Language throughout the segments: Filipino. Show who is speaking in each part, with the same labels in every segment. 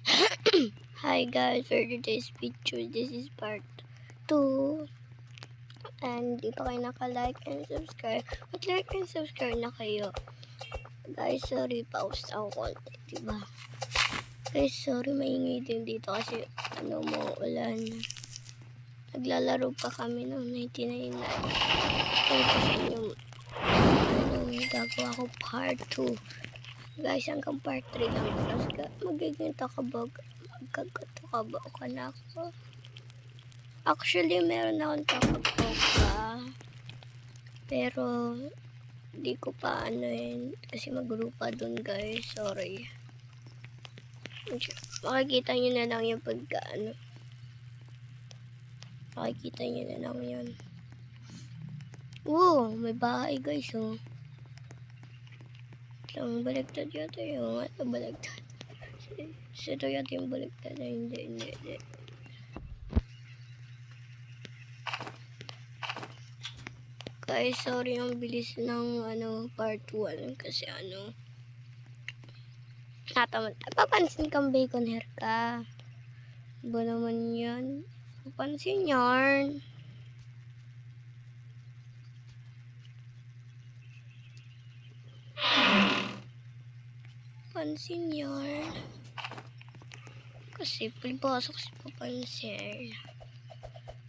Speaker 1: Hi guys, for today's picture, this is part 2. And di pa kayo naka-like and subscribe, mag-like and subscribe na kayo. Guys, sorry, pause ako konti, diba? Guys, sorry, maingay din dito kasi ulan. Naglalaro pa kami noong 1999. So, kasi yung gagawa ko part 2. Guys, hanggang part 3 lang. Tapos magiging takabog ka na ako. Actually, meron akong takaboga. Pero, di ko pa kasi magrupa dun guys. Sorry. Makikita nyo na lang yung makikita nyo na lang yun. Wow, may bahay guys oh. Ang baligtad yata yung baligtad. Ito yata yung baligtad. Hindi. Guys, sorry ang bilis ng part 1 kasi napapansin kang bacon hair ka. Ba naman yan? Napansin yarn. Pansin yarn. Kasi palibasok si papansin.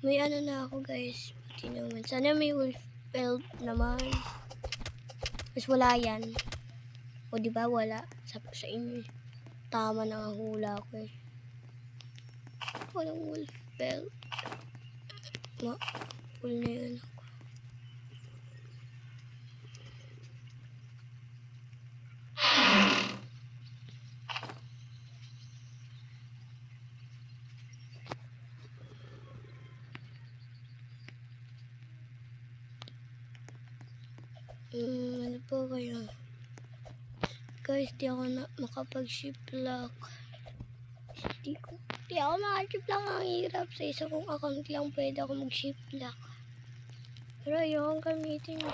Speaker 1: May na ako guys. Pati naman. Sana may wolf belt naman. Mas wala yan. O diba wala? Sabi sa inyo. Tama na ang hula ko eh. Walang wolf belt. Full na yun ako. Ano po kayo? Guys, di ako makapag-ship lock. Di ako makaship lock. Ang hirap. Sa isa kong account lang pwede ako mag-ship lock. Pero ayokong gamitin ko.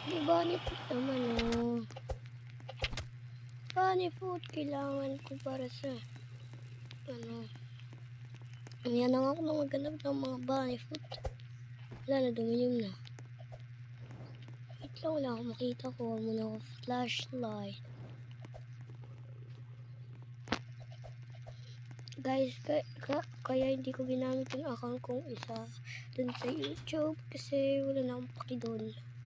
Speaker 1: Di bunny food naman oh. Bunny food kailangan ko para sa Yan na ako na maghanap ng mga bunny food. Wala na, dumilim na. Wait lang, wala akong makita ko. Huwag muna ako flashlight. Guys, kaya hindi ko ginamit yung account kong isa dun sa YouTube kasi wala na akong paki dun.